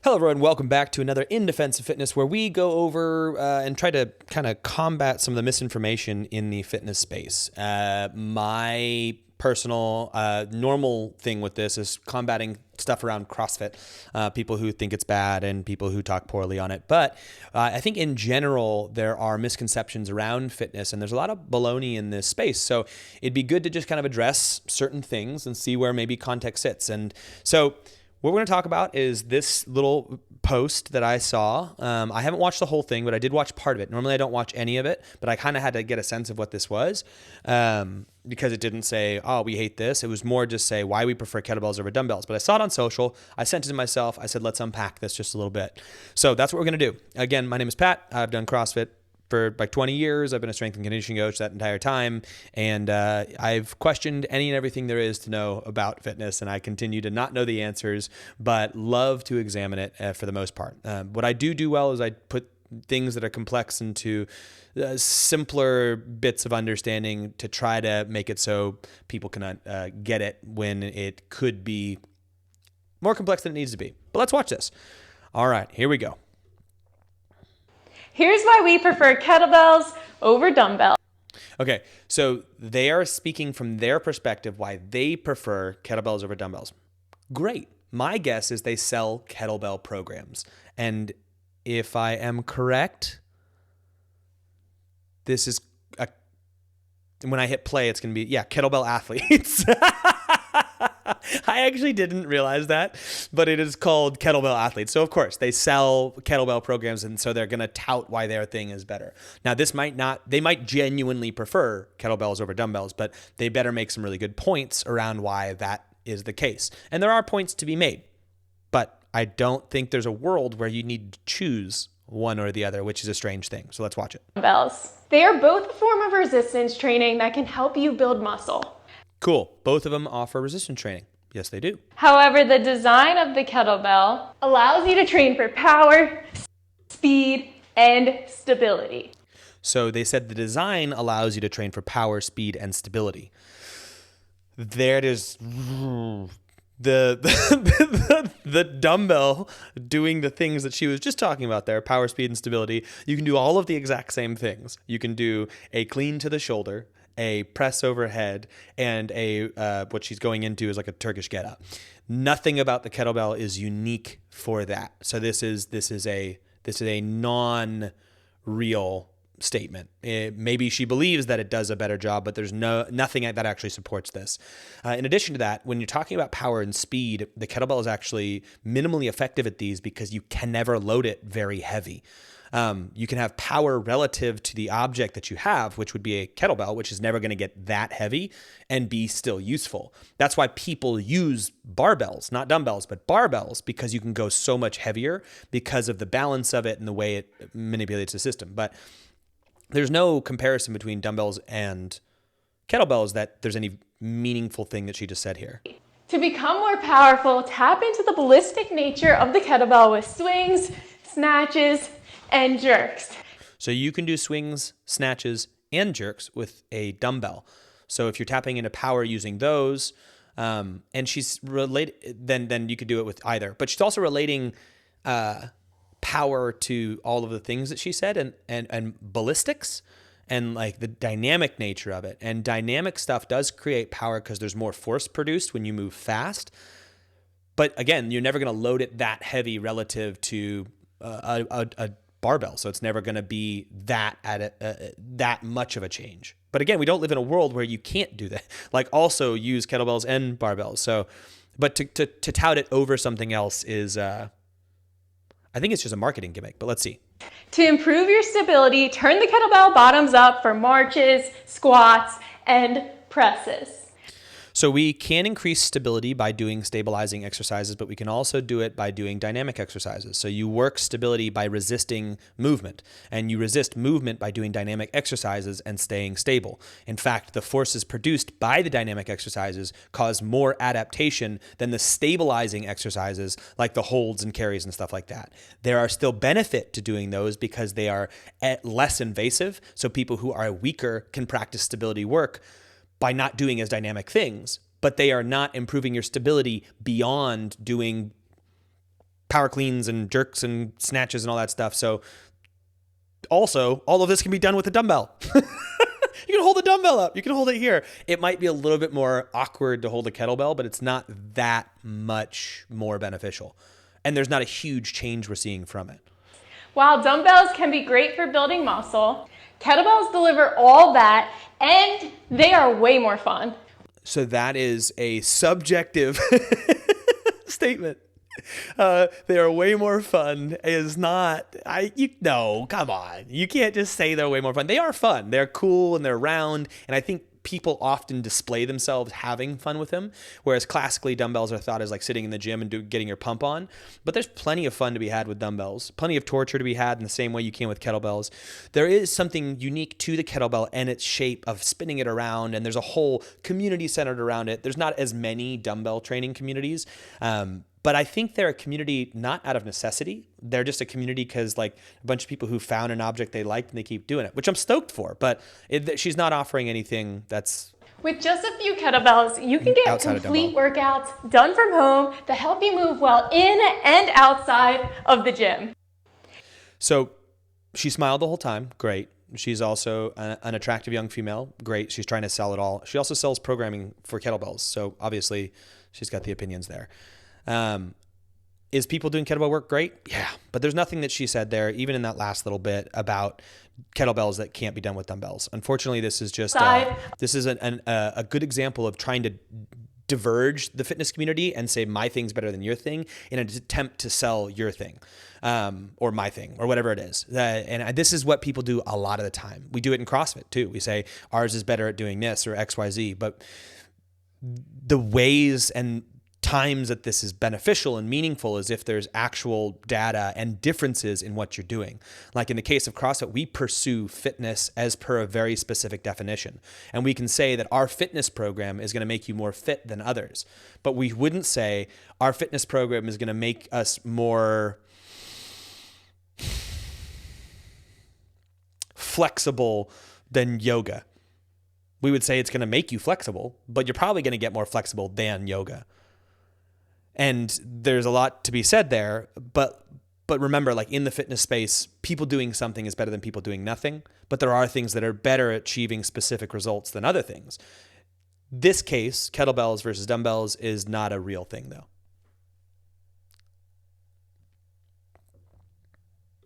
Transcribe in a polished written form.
Hello, everyone. Welcome back to another In Defense of Fitness, where we go over and try to kind of combat some of the misinformation in the fitness space. My personal normal thing with this is combating stuff around CrossFit, people who think it's bad and people who talk poorly on it. But I think in general, there are misconceptions around fitness, and there's a lot of baloney in this space. So it'd be good to just kind of address certain things and see where maybe context sits. And so what we're going to talk about is this little post that I saw. I haven't watched the whole thing, but I did watch part of it. Normally I don't watch any of it, but I kind of had to get a sense of what this was because it didn't say, oh, we hate this. It was more just say why we prefer kettlebells over dumbbells. But I saw it on social. I sent it to myself. I said, let's unpack this just a little bit. So that's what we're going to do. Again, my name is Pat. I've done CrossFit for like 20 years. I've been a strength and conditioning coach that entire time. And I've questioned any and everything there is to know about fitness. And I continue to not know the answers, but love to examine it for the most part. What I do well is I put things that are complex into simpler bits of understanding to try to make it so people can get it when it could be more complex than it needs to be. But let's watch this. All right, here we go. Here's why we prefer kettlebells over dumbbells. Okay, so they are speaking from their perspective why they prefer kettlebells over dumbbells. Great. My guess is they sell kettlebell programs. And if I am correct, this is when I hit play, it's going to be, kettlebell athletes. I actually didn't realize that, but it is called kettlebell athletes. So of course they sell kettlebell programs, and so they're going to tout why their thing is better. Now they might genuinely prefer kettlebells over dumbbells, but they better make some really good points around why that is the case. And there are points to be made, but I don't think there's a world where you need to choose one or the other, which is a strange thing. So let's watch it. Dumbbells. They are both a form of resistance training that can help you build muscle. Cool. Both of them offer resistance training. Yes, they do. However, the design of the kettlebell allows you to train for power, speed, and stability. So they said the design allows you to train for power, speed, and stability. There it is. The dumbbell doing the things that she was just talking about there, power, speed, and stability. You can do all of the exact same things. You can do a clean to the shoulder, a press overhead, and what she's going into is like a Turkish get-up. Nothing about the kettlebell is unique for that. So this is a non-real statement. Maybe she believes that it does a better job, but there's nothing that actually supports this. In addition to that, when you're talking about power and speed, the kettlebell is actually minimally effective at these because you can never load it very heavy. You can have power relative to the object that you have, which would be a kettlebell, which is never going to get that heavy and be still useful. That's why people use barbells, not dumbbells, but barbells, because you can go so much heavier because of the balance of it and the way it manipulates the system. But there's no comparison between dumbbells and kettlebells that there's any meaningful thing that she just said here. To become more powerful, tap into the ballistic nature of the kettlebell with swings, snatches, and jerks. So you can do swings, snatches, and jerks with a dumbbell. So if you're tapping into power using those, and she's related, then you could do it with either. But she's also relating power to all of the things that she said, and ballistics, and like the dynamic nature of it. And dynamic stuff does create power because there's more force produced when you move fast. But again, you're never going to load it that heavy relative to a barbell, so it's never going to be that that much of a change. But again, we don't live in a world where you can't do that. Like also use kettlebells and barbells. So, but to tout it over something else is, I think it's just a marketing gimmick. But let's see. To improve your stability, turn the kettlebell bottoms up for marches, squats, and presses. So we can increase stability by doing stabilizing exercises, but we can also do it by doing dynamic exercises. So you work stability by resisting movement, and you resist movement by doing dynamic exercises and staying stable. In fact, the forces produced by the dynamic exercises cause more adaptation than the stabilizing exercises like the holds and carries and stuff like that. There are still benefit to doing those because they are less invasive, so people who are weaker can practice stability work by not doing as dynamic things, but they are not improving your stability beyond doing power cleans and jerks and snatches and all that stuff. So also, all of this can be done with a dumbbell. You can hold a dumbbell up. You can hold it here. It might be a little bit more awkward to hold a kettlebell, but it's not that much more beneficial. And there's not a huge change we're seeing from it. While dumbbells can be great for building muscle, kettlebells deliver all that, and they are way more fun. So that is a subjective statement. They are way more fun is not, no, come on. You can't just say they're way more fun. They are fun. They're cool and they're round. And I think people often display themselves having fun with them, whereas classically dumbbells are thought as like sitting in the gym and getting your pump on. But there's plenty of fun to be had with dumbbells, plenty of torture to be had in the same way you can with kettlebells. There is something unique to the kettlebell and its shape of spinning it around, and there's a whole community centered around it. There's not as many dumbbell training communities, but I think they're a community not out of necessity. They're just a community because like a bunch of people who found an object they liked and they keep doing it, which I'm stoked for. But she's not offering anything that's... With just a few kettlebells, you can get complete workouts done from home to help you move well in and outside of the gym. So she smiled the whole time. Great. She's also an attractive young female. Great. She's trying to sell it all. She also sells programming for kettlebells. So obviously she's got the opinions there. Is people doing kettlebell work great? Yeah, but there's nothing that she said there, even in that last little bit, about kettlebells that can't be done with dumbbells. Unfortunately, this is just a good example of trying to diverge the fitness community and say my thing's better than your thing in an attempt to sell your thing, or my thing, or whatever it is. And this is what people do a lot of the time. We do it in CrossFit too. We say ours is better at doing this or X, Y, Z, but the ways and times that this is beneficial and meaningful is if there's actual data and differences in what you're doing. Like in the case of CrossFit, we pursue fitness as per a very specific definition. And we can say that our fitness program is going to make you more fit than others. But we wouldn't say our fitness program is going to make us more flexible than yoga. We would say it's going to make you flexible, but you're probably going to get more flexible than yoga. And there's a lot to be said there, but remember, like in the fitness space, people doing something is better than people doing nothing, but there are things that are better at achieving specific results than other things. This case, kettlebells versus dumbbells, is not a real thing though.